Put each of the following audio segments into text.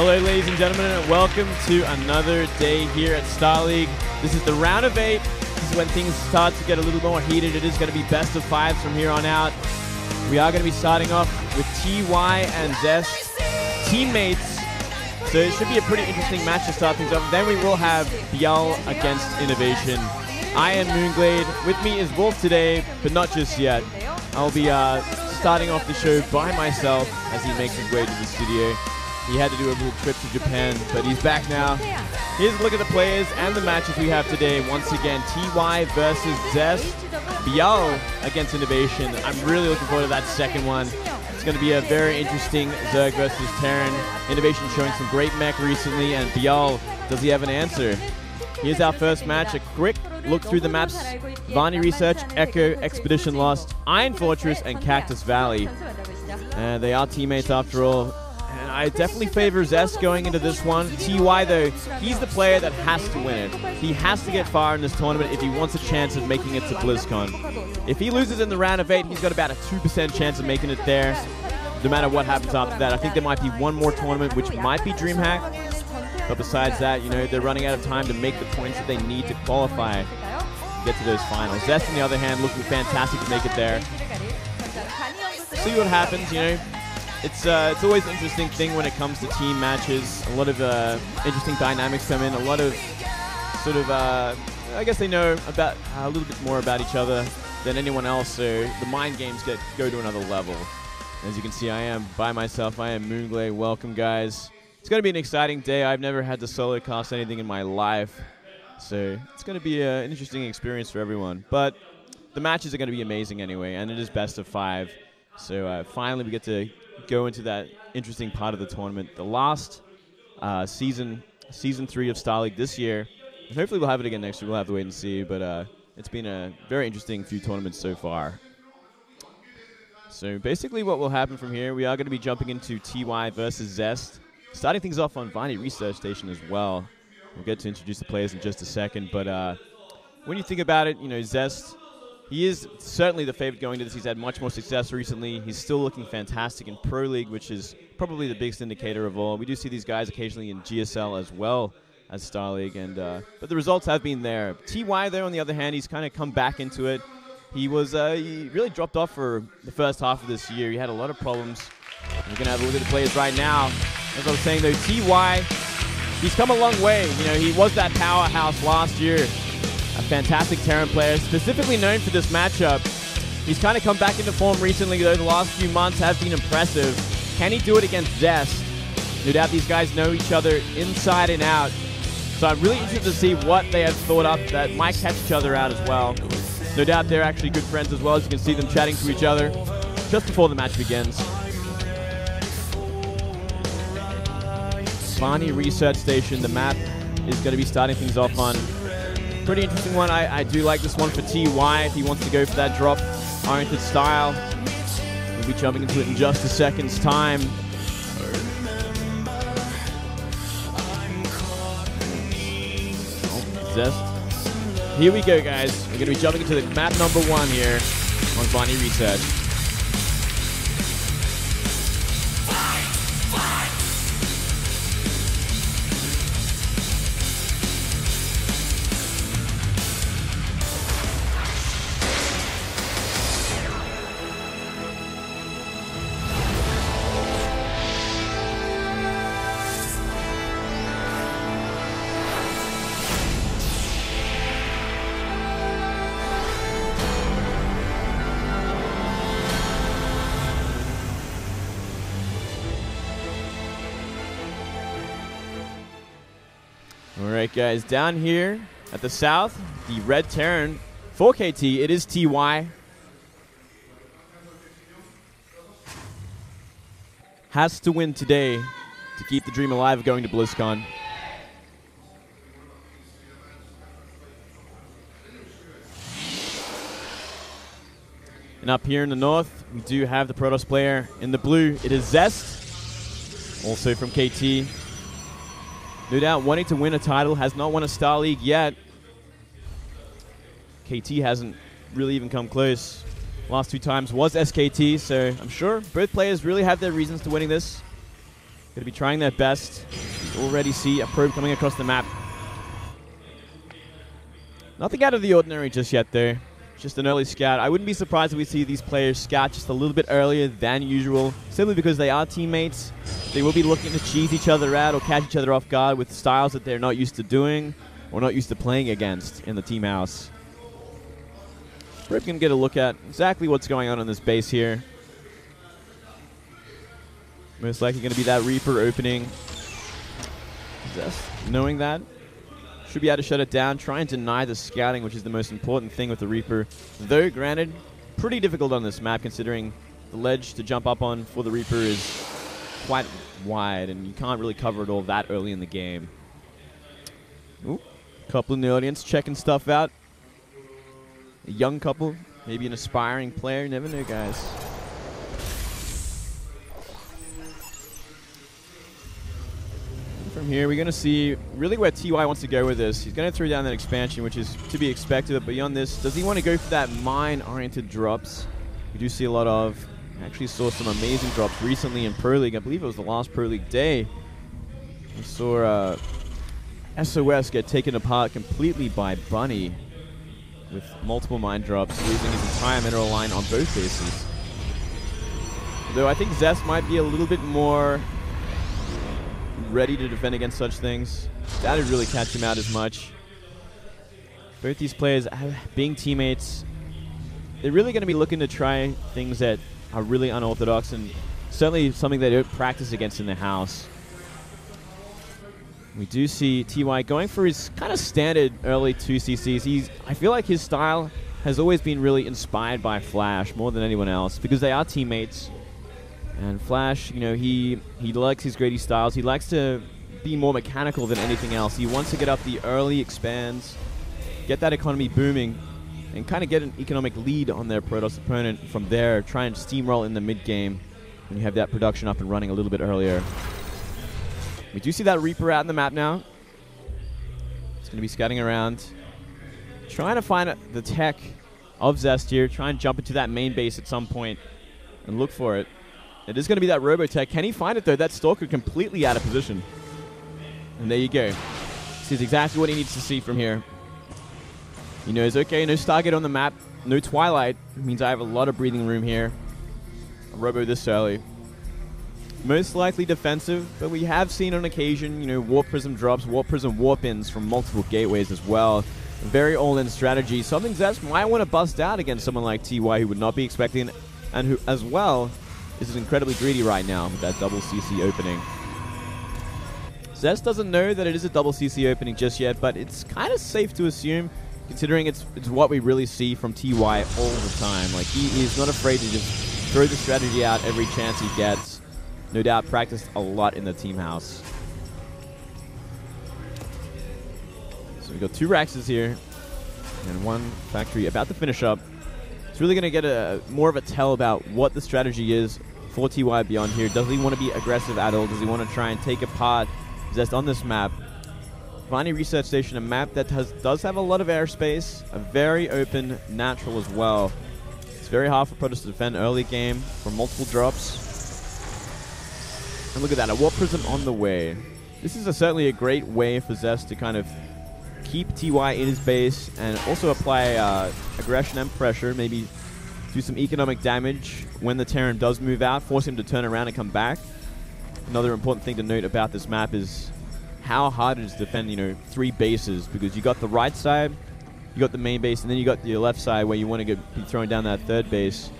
Hello, ladies and gentlemen, and welcome to another day here at Star League. This is the round of 8. This is when things start to get a little more heated. It is going to be best of 5s from here on out. We are going to be starting off with TY and Zest, teammates. So it should be a pretty interesting match to start things off. Then we will have Bial against Innovation. I am Moonglade. With me is Wolf today, but not just yet. I'll be starting off the show by myself as he makes his way to the studio. He had to do a little trip to Japan, but he's back now. Here's a look at the players and the matches we have today. Once again, TY versus Zest, Bial against Innovation. I'm really looking forward to that second one. It's going to be a very interesting Zerg versus Terran. Innovation showing some great mech recently, and Bial, does he have an answer? Here's our first match, a quick look through the maps. Varney Research, Echo, Expedition Lost, Iron Fortress, and Cactus Valley. They are teammates after all. And I definitely favor Zest going into this one. TY, though, he's the player that has to win it. He has to get far in this tournament if he wants a chance of making it to BlizzCon. If he loses in the round of 8, he's got about a 2% chance of making it there, no matter what happens after that. I think there might be one more tournament, which might be DreamHack. But besides that, you know, they're running out of time to make the points that they need to qualify to get to those finals. Zest, on the other hand, looking fantastic to make it there. See what happens, you know. It's always an interesting thing when it comes to team matches. A lot of interesting dynamics come in. A lot of sort of, I guess they know about a little bit more about each other than anyone else. So the mind games go to another level. As you can see, I am by myself. I am Moonglade. Welcome, guys. It's going to be an exciting day. I've never had to solo cast anything in my life. So it's going to be an interesting experience for everyone. But the matches are going to be amazing anyway, and it is best of 5. So finally we get to go into that interesting part of the tournament. The last season 3 of Star League this year. And hopefully we'll have it again next year. We'll have to wait and see. But it's been a very interesting few tournaments so far. So basically what will happen from here, we are going to be jumping into TY versus Zest. Starting things off on Varney Research Station as well. We'll get to introduce the players in just a second. But when you think about it, you know, Zest, he is certainly the favorite going to this. He's had much more success recently. He's still looking fantastic in Pro League, which is probably the biggest indicator of all. We do see these guys occasionally in GSL as well as Star League, but the results have been there. TY, though, on the other hand, he's kind of come back into it. He really dropped off for the first half of this year. He had a lot of problems. We're going to have a look at the players right now. As I was saying, though, TY, he's come a long way. You know, he was that powerhouse last year. A fantastic Terran player, specifically known for this matchup. He's kind of come back into form recently, though. The last few months have been impressive. Can he do it against Zest? No doubt these guys know each other inside and out. So I'm really interested to see what they have thought up that might catch each other out as well. No doubt they're actually good friends as well, as you can see them chatting to each other just before the match begins. Varney Research Station, the map is going to be starting things off on. Pretty interesting one. I do like this one for TY if he wants to go for that drop-oriented style. We'll be jumping into it in just a second's time. Zest. Here we go, guys. We're going to be jumping into the map number 1 here on Varney Research. Alright, guys, down here at the south, the Red Terran for KT, it is TY. Has to win today to keep the dream alive of going to BlizzCon. And up here in the north, we do have the Protoss player. In the blue, it is Zest, also from KT. No doubt wanting to win a title, has not won a Star League yet. KT hasn't really even come close. Last 2 times was SKT, so I'm sure both players really have their reasons to winning this. Going to be trying their best. You already see a probe coming across the map. Nothing out of the ordinary just yet, though. Just an early scout. I wouldn't be surprised if we see these players scout just a little bit earlier than usual, simply because they are teammates. They will be looking to cheese each other out or catch each other off guard with styles that they're not used to doing or not used to playing against in the team house. We're going to get a look at exactly what's going on this base here. Most likely going to be that Reaper opening. Just knowing that. Should be able to shut it down. Try and deny the scouting, which is the most important thing with the Reaper. Though, granted, pretty difficult on this map, considering the ledge to jump up on for the Reaper is quite wide, and you can't really cover it all that early in the game. Ooh, couple in the audience checking stuff out. A young couple, maybe an aspiring player. Never know, guys. From here, we're going to see really where TY wants to go with this. He's going to throw down that expansion, which is to be expected. But beyond this, does he want to go for that mine-oriented drops? We do see a lot of. Actually saw some amazing drops recently in Pro League. I believe it was the last Pro League day. We saw SOS get taken apart completely by Bunny with multiple mine drops, losing his entire mineral line on both bases. Though I think Zest might be a little bit more ready to defend against such things. That would really catch him out as much. Both these players, being teammates, they're really going to be looking to try things that are really unorthodox and certainly something they don't practice against in the house. We do see TY going for his kind of standard early 2CCs. I feel like his style has always been really inspired by Flash more than anyone else because they are teammates. And Flash, you know, he likes his Grady styles. He likes to be more mechanical than anything else. He wants to get up the early expands, get that economy booming, and kind of get an economic lead on their Protoss opponent from there. Try and steamroll in the mid-game when you have that production up and running a little bit earlier. We do see that Reaper out in the map now. It's going to be scouting around, trying to find the tech of Zest here, try and jump into that main base at some point and look for it. It is going to be that Robotech. Can he find it, though? That Stalker completely out of position. And there you go. This is exactly what he needs to see from here. He knows, okay, no Stargate on the map, no Twilight. It means I have a lot of breathing room here. A Robo this early. Most likely defensive, but we have seen on occasion, you know, Warp Prism drops, Warp Prism warp-ins from multiple gateways as well. A very all-in strategy. Something Zest might want to bust out against someone like TY who would not be expecting, and who, as well, is incredibly greedy right now with that double CC opening. Zest doesn't know that it is a double CC opening just yet, but it's kind of safe to assume, considering it's what we really see from TY all the time. Like, he is not afraid to just throw the strategy out every chance he gets. No doubt practiced a lot in the team house. So we got 2 Raxes here, and 1 factory about to finish up. It's really going to get more of a tell about what the strategy is for TY beyond here. Does he want to be aggressive at all? Does he want to try and take apart Zest on this map? Viney Research Station, a map that does have a lot of airspace, a very open natural as well. It's very hard for Protoss to defend early game from multiple drops. And look at that, a Warp Prism on the way. This is certainly a great way for Zest to kind of keep TY in his base and also apply aggression and pressure, maybe do some economic damage when the Terran does move out, force him to turn around and come back. Another important thing to note about this map is how hard it is to defend, you know, 3 bases, because you got the right side, you got the main base, and then you got the left side where you want to be throwing down that 3rd base.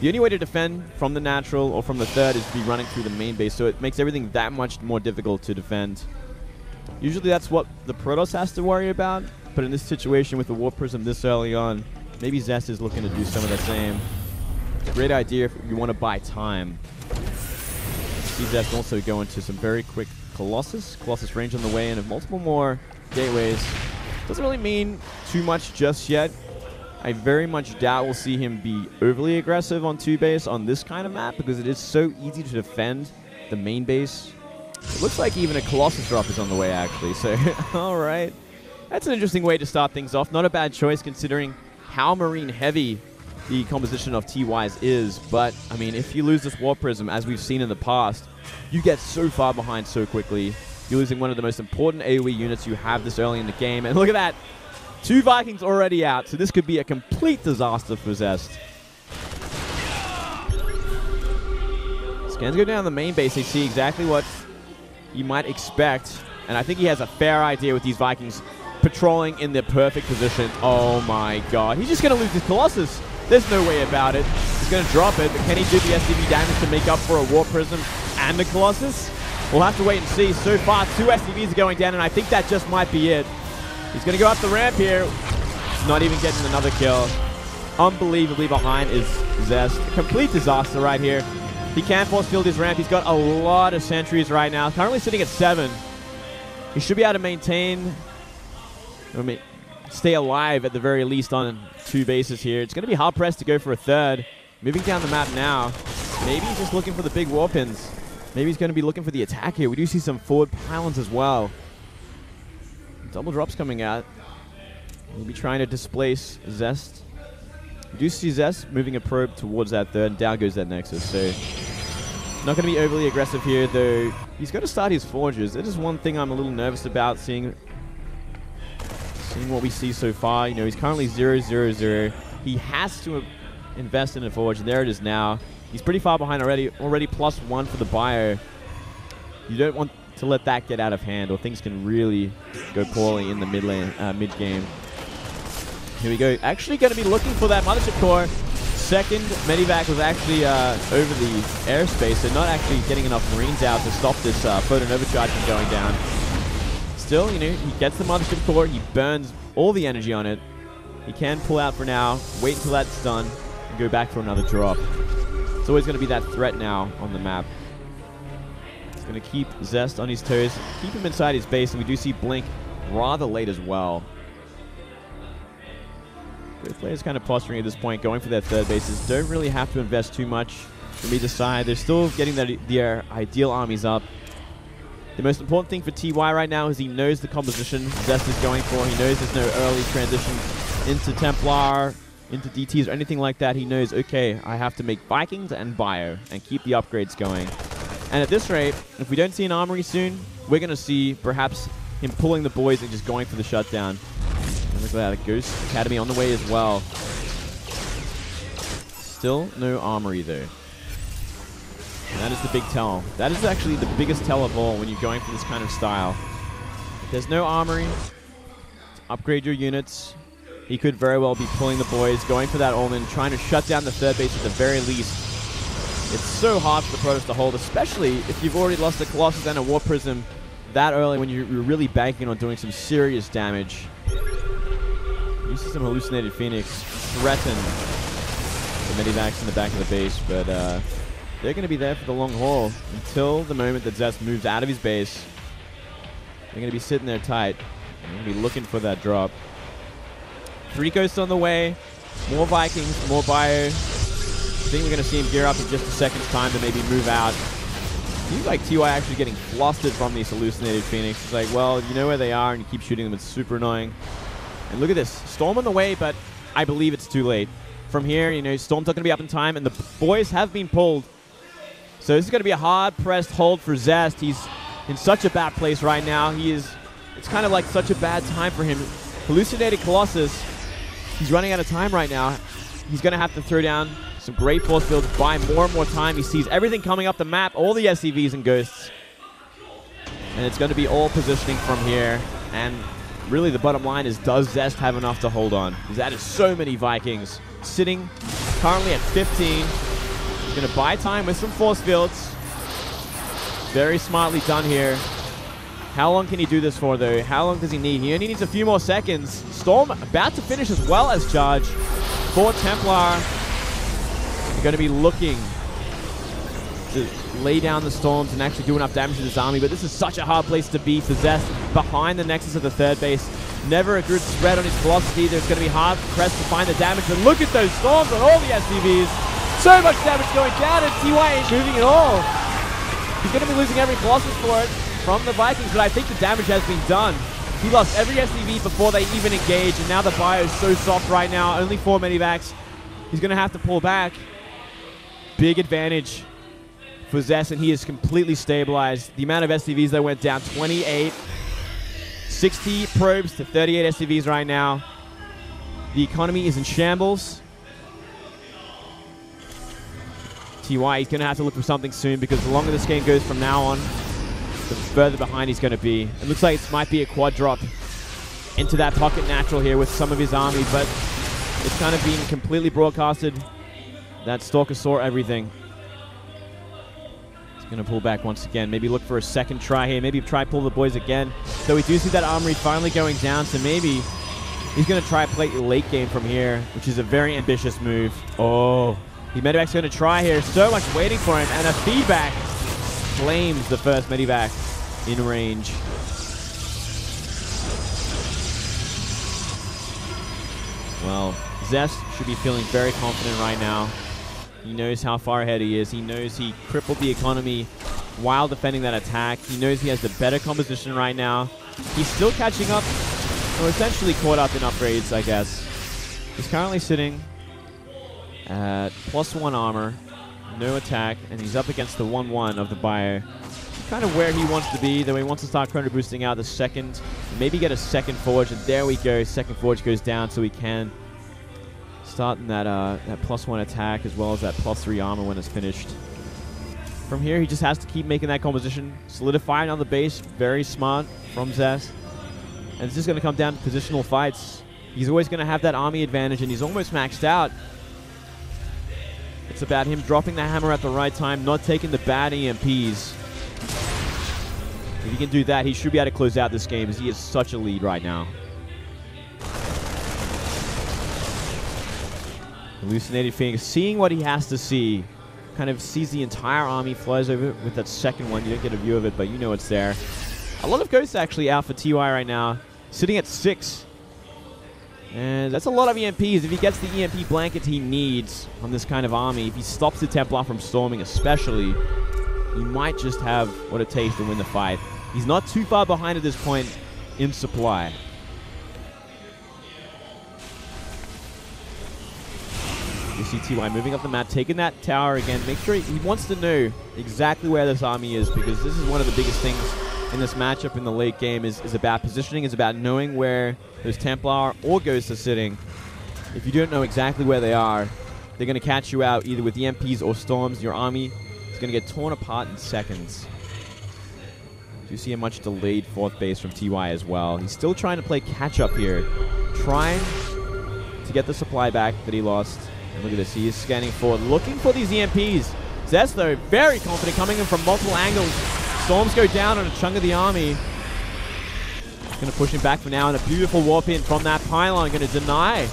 The only way to defend from the natural or from the 3rd is to be running through the main base, so it makes everything that much more difficult to defend. Usually that's what the Protoss has to worry about, but in this situation with the Warp Prism this early on, maybe Zest is looking to do some of the same. It's a great idea if you want to buy time. See Zest also go into some very quick Colossus. Colossus range on the way, and have multiple more gateways. Doesn't really mean too much just yet. I very much doubt we'll see him be overly aggressive on 2 base on this kind of map, because it is so easy to defend the main base. It looks like even a Colossus drop is on the way, actually. So, alright. That's an interesting way to start things off. Not a bad choice, considering how Marine heavy the composition of TY's is, but, I mean, if you lose this Warp Prism, as we've seen in the past, you get so far behind so quickly. You're losing one of the most important AoE units you have this early in the game, and look at that! 2 Vikings already out, so this could be a complete disaster for Zest. Scans go down the main base, they see exactly what you might expect, and I think he has a fair idea with these Vikings patrolling in the perfect position. Oh my god, he's just going to lose his Colossus. There's no way about it. He's going to drop it, but can he do the SCV damage to make up for a Warp Prism and the Colossus? We'll have to wait and see. So far, 2 SCVs are going down, and I think that just might be it. He's going to go up the ramp here. He's not even getting another kill. Unbelievably behind is Zest. A complete disaster right here. He can force field his ramp. He's got a lot of sentries right now. Currently sitting at 7. He should be able to maintain, stay alive at the very least on 2 bases here. It's going to be hard pressed to go for a 3rd. Moving down the map now. Maybe he's just looking for the big war pins. Maybe he's going to be looking for the attack here. We do see some forward pylons as well. Double drops coming out. Maybe trying to displace Zest. We do see Zest moving a probe towards that 3rd, and down goes that Nexus. So, not going to be overly aggressive here, though. He's got to start his forges. That is one thing I'm a little nervous about, seeing what we see so far. You know, he's currently 0-0-0. He has to invest in a forge, and there it is now. He's pretty far behind already +1 for the bio. You don't want to let that get out of hand, or things can really go poorly in the mid-game. Here we go. Actually going to be looking for that Mothership Core. 2nd Medivac was actually over the airspace, so not actually getting enough Marines out to stop this Photon Overcharge from going down. Still, you know, he gets the Mothership Core, he burns all the energy on it. He can pull out for now, wait until that's done, and go back for another drop. It's always going to be that threat now on the map. It's going to keep Zest on his toes, keep him inside his base, and we do see Blink rather late as well. Both players kind of posturing at this point, going for their 3rd bases. Don't really have to invest too much from either side. They're still getting their ideal armies up. The most important thing for TY right now is he knows the composition Zest is going for. He knows there's no early transition into Templar, into DTs, or anything like that. He knows, okay, I have to make Vikings and Bio and keep the upgrades going. And at this rate, if we don't see an armory soon, we're going to see perhaps him pulling the boys and just going for the shutdown. And look at that, a Ghost Academy on the way as well. Still no armory though. And that is the big tell. That is actually the biggest tell of all when you're going for this kind of style. If there's no armory to upgrade your units, he could very well be pulling the boys, going for that Omen, trying to shut down the 3rd base at the very least. It's so hard for the Protoss to hold, especially if you've already lost a Colossus and a Warp Prism that early when you're really banking on doing some serious damage. You see some Hallucinated Phoenix threaten the Medivacs in the back of the base, but they're going to be there for the long haul until the moment that Zest moves out of his base. They're going to be sitting there tight. They're going to be looking for that drop. 3 Ghosts on the way. More Vikings, more Bio. I think we're going to see him gear up in just a second's time to maybe move out. Seems like TY actually getting flustered from these Hallucinated Phoenix. It's like, well, you know where they are and you keep shooting them. It's super annoying. And look at this. Storm on the way, but I believe it's too late. From here, you know, Storm's not going to be up in time, and the boys have been pulled. So this is going to be a hard-pressed hold for Zest. He's in such a bad place right now. It's kind of like such a bad time for him. Hallucinated Colossus, he's running out of time right now. He's going to have to throw down some great force fields, buy more and more time. He sees everything coming up the map, all the SCVs and Ghosts. And it's going to be all positioning from here. And really the bottom line is, does Zest have enough to hold on? Because that is so many Vikings sitting currently at 15. He's going to buy time with some force fields. Very smartly done here. How long can he do this for, though? How long does he need? He only needs a few more seconds. Storm about to finish as well as Charge. For Templar, they're going to be looking to lay down the Storms and actually do enough damage to this army, but this is such a hard place to be for Zest behind the Nexus of the 3rd base. Never a good spread on his velocity. There's going to be hard pressed to find the damage, and look at those Storms on all the SCVs. So much damage going down, and TY ain't moving at all. He's going to be losing every Colossus for it from the Vikings, but I think the damage has been done. He lost every SCV before they even engage, and now the bio is so soft right now. Only 4 Medivacs. He's going to have to pull back. Big advantage for Zest, and he is completely stabilized. The amount of SCVs that went down, 28. 60 probes to 38 SCVs right now. The economy is in shambles. TY, he's going to have to look for something soon, because the longer this game goes from now on, the further behind he's going to be. It looks like it might be a quad drop into that pocket natural here with some of his army, but it's kind of been completely broadcasted that Stalker saw everything. He's going to pull back once again. Maybe look for a second try here. Maybe try pull the boys again. So we do see that armory finally going down, so maybe he's going to try play late game from here, which is a very ambitious move. Oh, the medevac's going to try here. So much waiting for him, and a feedback claims the first medivac in range. Well, Zest should be feeling very confident right now. He knows how far ahead he is. He knows he crippled the economy while defending that attack. He knows he has the better composition right now. He's still catching up, or essentially caught up in upgrades, I guess. He's currently sitting at +1 armor, no attack, and he's up against the 1-1 of the bio. Kind of where he wants to be, though he wants to start chrono boosting out the second, maybe get a second forge, and there we go. Second forge goes down, so we can start in that +1 attack as well as that +3 armor when it's finished. From here, he just has to keep making that composition, solidifying on the base. Very smart from Zest, and it's just going to come down to positional fights. He's always going to have that army advantage, and he's almost maxed out. It's about him dropping the hammer at the right time, not taking the bad EMPs. If he can do that, he should be able to close out this game, as he has such a lead right now. Hallucinated Phoenix, seeing what he has to see, kind of sees the entire army, flies over with that second one. You don't get a view of it, but you know it's there. A lot of ghosts actually out for TY right now, sitting at 6. And that's a lot of EMPs. If he gets the EMP blanket he needs on this kind of army, if he stops the Templar from storming especially, he might just have what it takes to win the fight. He's not too far behind at this point in supply. You see TY moving up the map, taking that tower again. Make sure he wants to know exactly where this army is, because this is one of the biggest things in this matchup in the late game is about positioning, is about knowing where those Templar or Ghosts are sitting. If you don't know exactly where they are, they're going to catch you out either with EMPs or storms. Your army is going to get torn apart in seconds. You see a much delayed 4th base from TY as well. He's still trying to play catch up here, trying to get the supply back that he lost. And look at this, he is scanning forward, looking for these EMPs. Zest, though, very confident, coming in from multiple angles. Storms go down on a chunk of the army. Going to push him back for now, and a beautiful warp in from that pylon. Going to deny,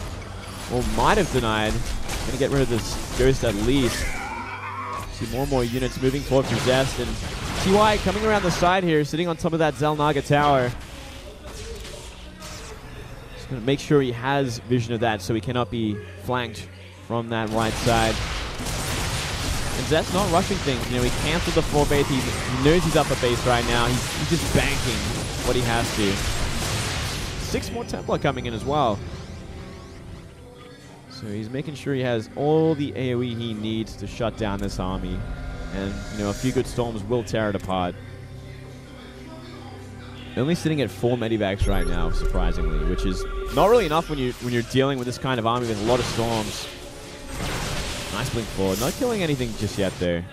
or might have denied. Going to get rid of this Ghost at least. See more and more units moving forward for Zest, and TY coming around the side here, sitting on top of that Xel'Naga tower. Just going to make sure he has vision of that so he cannot be flanked from that right side. And Zest's not rushing things. You know, he canceled the 4 base. He knows he's up a base right now. He's just banking what he has to. 6 more Templar coming in as well. So he's making sure he has all the AoE he needs to shut down this army. And, you know, a few good storms will tear it apart. Only sitting at 4 medivacs right now, surprisingly, which is not really enough when you're dealing with this kind of army with a lot of storms. Nice blink forward. Not killing anything just yet there.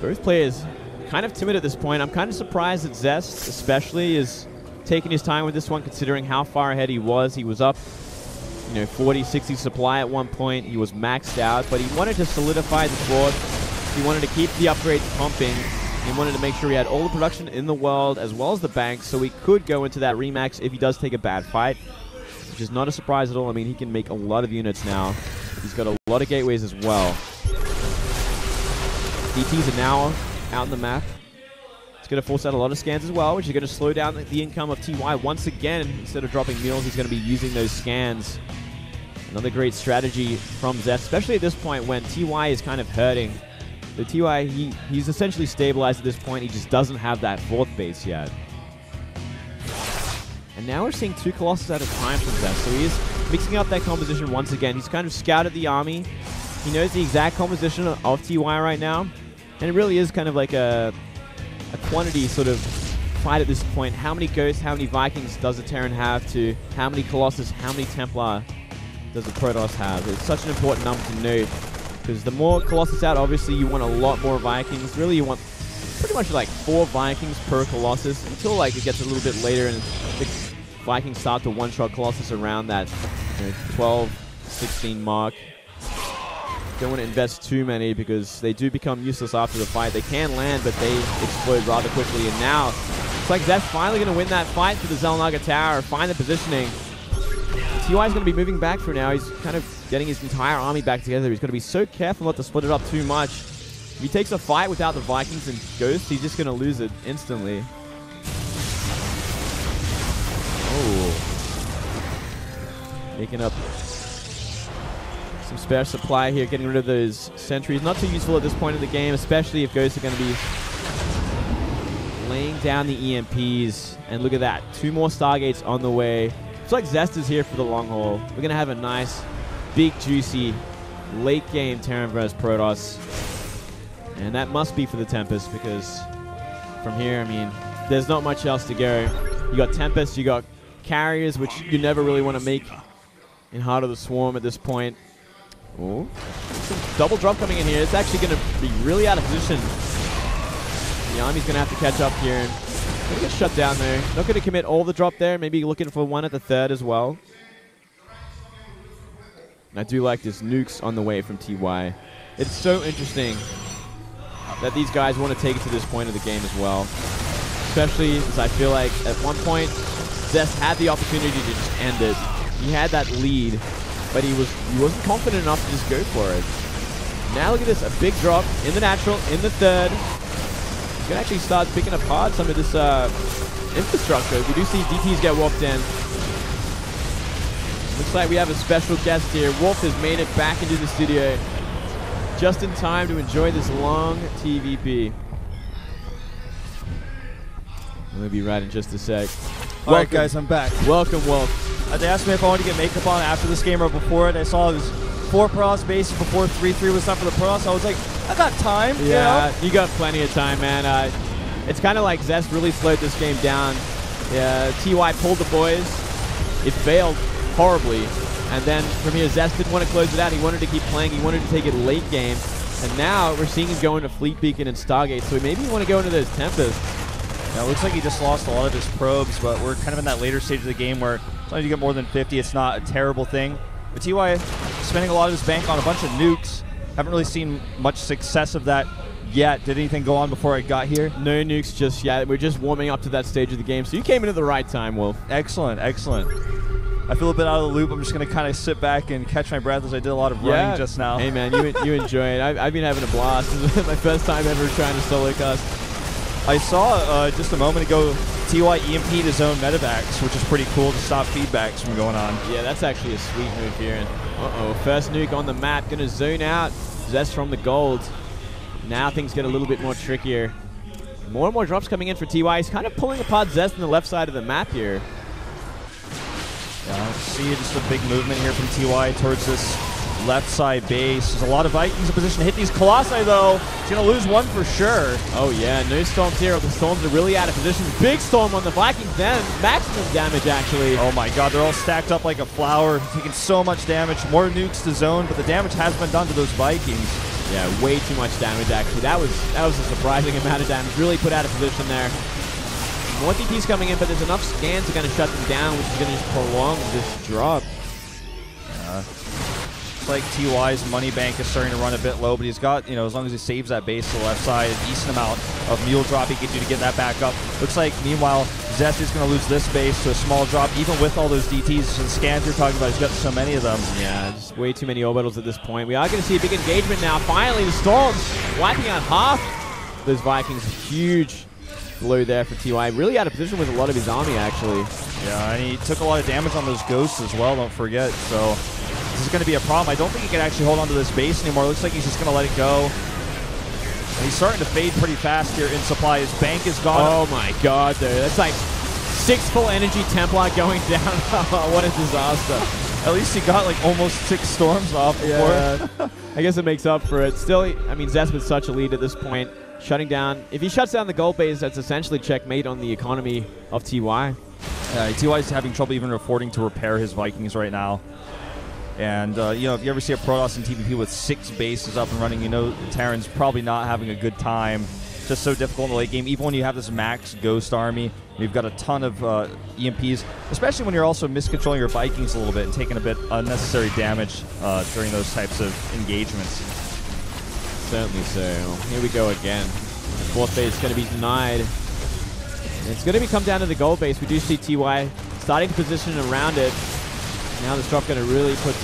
Both players kind of timid at this point. I'm kind of surprised that Zest especially is taking his time with this one, considering how far ahead he was. He was up, you know, 40, 60 supply at one point. He was maxed out, but he wanted to solidify the board. He wanted to keep the upgrades pumping. He wanted to make sure he had all the production in the world as well as the bank, so he could go into that remax if he does take a bad fight, which is not a surprise at all. I mean, he can make a lot of units now. He's got a lot of gateways as well. DTs are now out on the map. It's going to force out a lot of scans as well, which is going to slow down the income of TY once again. Instead of dropping mules, he's going to be using those scans. Another great strategy from Zest, especially at this point when TY is kind of hurting. The TY, he's essentially stabilized at this point. He just doesn't have that 4th base yet. And now we're seeing 2 Colossus at a time from Zest. So he is mixing up that composition once again. He's kind of scouted the army. He knows the exact composition of TY right now. And it really is kind of like a quantity sort of fight at this point. How many Ghosts, how many Vikings does a Terran have to how many Colossus, how many Templar does a Protoss have? It's such an important number to note. Because the more Colossus out, obviously you want a lot more Vikings. Really you want pretty much like 4 Vikings per Colossus until like it gets a little bit later and the Vikings start to one-shot Colossus around that 12, 16 mark. Don't want to invest too many because they do become useless after the fight. They can land, but they explode rather quickly. And now, it's like Zest finally going to win that fight for the Xel'Naga Tower, find the positioning. TY is going to be moving back for now. He's kind of getting his entire army back together. He's going to be so careful not to split it up too much. If he takes a fight without the Vikings and Ghosts, he's just going to lose it instantly. Oh. Making up some spare supply here, getting rid of those sentries. Not too useful at this point in the game, especially if Ghosts are going to be laying down the EMPs. And look at that, 2 more Stargates on the way. It's like Zest is here for the long haul. We're going to have a nice, big, juicy, late game Terran vs Protoss. And that must be for the Tempest because from here, I mean, there's not much else to go. You got Tempest, you got Carriers, which you never really want to make in Heart of the Swarm at this point. Oh, some double drop coming in here. It's actually going to be really out of position. The army's going to have to catch up here. And going to get shut down there. Not going to commit all the drop there. Maybe looking for one at the 3rd as well. And I do like this nukes on the way from TY. It's so interesting that these guys want to take it to this point of the game as well. Especially as I feel like at one point, Zest had the opportunity to just end it. He had that lead, but he wasn't confident enough to just go for it. Now look at this, a big drop in the natural, in the 3rd. He's going to actually start picking apart some of this infrastructure. We do see DTs get warped in. Looks like we have a special guest here. Wolf has made it back into the studio just in time to enjoy this long TVP. We'll be right in just a sec. All right, guys, I'm back. Welcome, Wolf. They asked me if I wanted to get makeup on after this game or before it. I saw it was 4 Protoss bases before 3-3 was time for the Protoss. I was like, I got time. Yeah, you know? You got plenty of time, man. It's kind of like Zest really slowed this game down. Yeah, TY pulled the boys. It failed horribly. And then from here, Zest didn't want to close it out. He wanted to keep playing. He wanted to take it late game. And now we're seeing him go into Fleet Beacon and Stargate. So maybe you want to go into those Tempests. Yeah, it looks like he just lost a lot of his probes, but we're kind of in that later stage of the game where as long as you get more than 50, it's not a terrible thing. But TY spending a lot of his bank on a bunch of nukes. Haven't really seen much success of that yet. Did anything go on before I got here? No nukes just yet. We're just warming up to that stage of the game. So you came in at the right time, Wolf. Excellent, excellent. I feel a bit out of the loop. I'm just going to kind of sit back and catch my breath as I did a lot of running just now. Hey, man, you enjoy it. I've been having a blast. This is my first time ever trying to solo cast. I saw just a moment ago TY EMP'd his own medevacs, which is pretty cool to stop feedbacks from going on. Yeah, that's actually a sweet move here. And uh-oh, first nuke on the map. Going to zone out Zest from the gold. Now things get a little bit more trickier. More and more drops coming in for TY. He's kind of pulling apart Zest on the left side of the map here. Yeah, see just a big movement here from TY towards this left side base. There's a lot of Vikings in position to hit these Colossi, though. He's going to lose one for sure. Oh, yeah. No storms here. The storms are really out of position. Big storm on the Vikings then. Maximum damage, actually. Oh, my God. They're all stacked up like a flower, taking so much damage. More nukes to zone, but the damage has been done to those Vikings. Yeah, way too much damage, actually. That was a surprising amount of damage. Really put out of position there. More DPs coming in, but there's enough scans to kind of shut them down, which is going to just prolong this drop. Looks like TY's money bank is starting to run a bit low, but he's got, as long as he saves that base to the left side, a decent amount of mule drop he can do to get that back up. Looks like, meanwhile, Zest is going to lose this base to a small drop, even with all those DTs. So the scans you're talking about, he's got so many of them. Yeah, just way too many orbitals at this point. We are going to see a big engagement now. Finally, the storms wiping out half those Vikings. Huge blow there for TY. Really out of position with a lot of his army, actually. Yeah, and he took a lot of damage on those ghosts as well, don't forget. So this is going to be a problem. I don't think he can actually hold on to this base anymore. Looks like he's just going to let it go. And he's starting to fade pretty fast here in supply. His bank is gone. Oh my God, dude. That's like 6 full energy Templar going down. What a disaster. At least he got like almost 6 storms off before. Yeah. I guess it makes up for it. Still, I mean, Zest with such a lead at this point. Shutting down. If he shuts down the gold base, that's essentially checkmate on the economy of TY. TY is having trouble even affording to repair his Vikings right now. And, you know, if you ever see a Protoss in TVP with 6 bases up and running, you know Terran's probably not having a good time. Just so difficult in the late game. Even when you have this max Ghost army, you've got a ton of EMPs, especially when you're also miscontrolling your Vikings a little bit and taking a bit unnecessary damage during those types of engagements. Certainly so. Here we go again. The 4th base is going to be denied. And it's going to come down to the gold base. We do see TY starting to position around it. Now this drop going to really put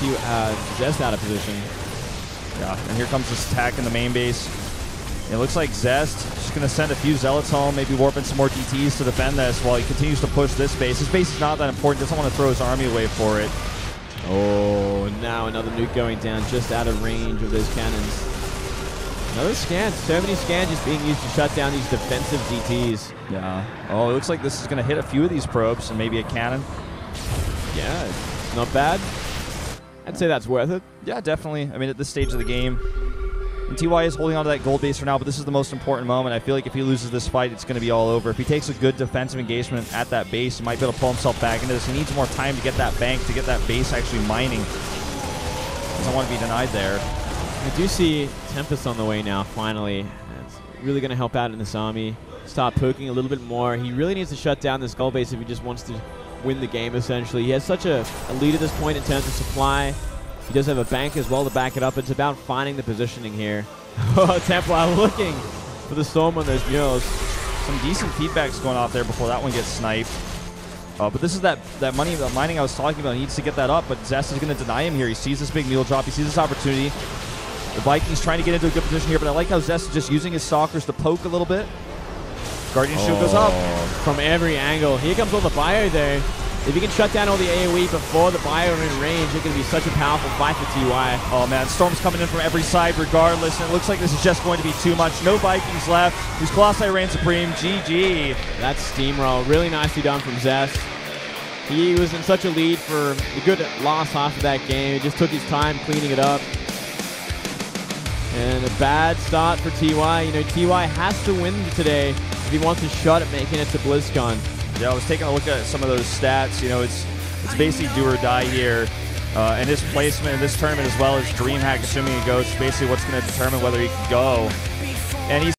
Zest out of position. Yeah, and here comes this attack in the main base. It looks like Zest just going to send a few Zealots home, maybe warp in some more DTs to defend this while he continues to push this base. His base is not that important, doesn't want to throw his army away for it. Oh, now another nuke going down just out of range of those cannons. Another scan. So many scans just being used to shut down these defensive DTs. Yeah. Oh, it looks like this is going to hit a few of these probes and maybe a cannon. Yeah, it's not bad. I'd say that's worth it. Yeah, definitely. I mean, at this stage of the game, and TY is holding on to that gold base for now, but this is the most important moment. I feel like if he loses this fight, it's going to be all over. If he takes a good defensive engagement at that base, he might be able to pull himself back into this. He needs more time to get that bank, to get that base actually mining. Doesn't want to be denied there. I do see Tempest on the way now, finally. It's really going to help out in this army. Start poking a little bit more. He really needs to shut down this gold base if he just wants to win the game, essentially. He has such a lead at this point in terms of supply. He does have a bank as well to back it up. It's about finding the positioning here. Oh, Templar looking for the storm on those murals. Some decent feedbacks going off there before that one gets sniped. But this is that money, the mining I was talking about. He needs to get that up, but Zest is going to deny him here. He sees this big mule drop. He sees this opportunity. The Vikings trying to get into a good position here, but I like how Zest is just using his Stalkers to poke a little bit. Guardian Shield goes up. From every angle. Here comes all the bio there. If he can shut down all the AoE before the bio are in range, it's going to be such a powerful fight for TY. Oh man, Storm's coming in from every side regardless, and it looks like this is just going to be too much. No Vikings left. These Colossi reign supreme. GG. That's steamroll. Really nicely done from Zest. He was in such a lead for the good last half of that game. He just took his time cleaning it up. And a bad start for TY. You know, TY has to win today if he wants a shot at making it to BlizzCon. Yeah, I was taking a look at some of those stats. You know, it's basically do or die here. And his placement in this tournament, as well as DreamHack, assuming he goes, is basically what's going to determine whether he can go. And he's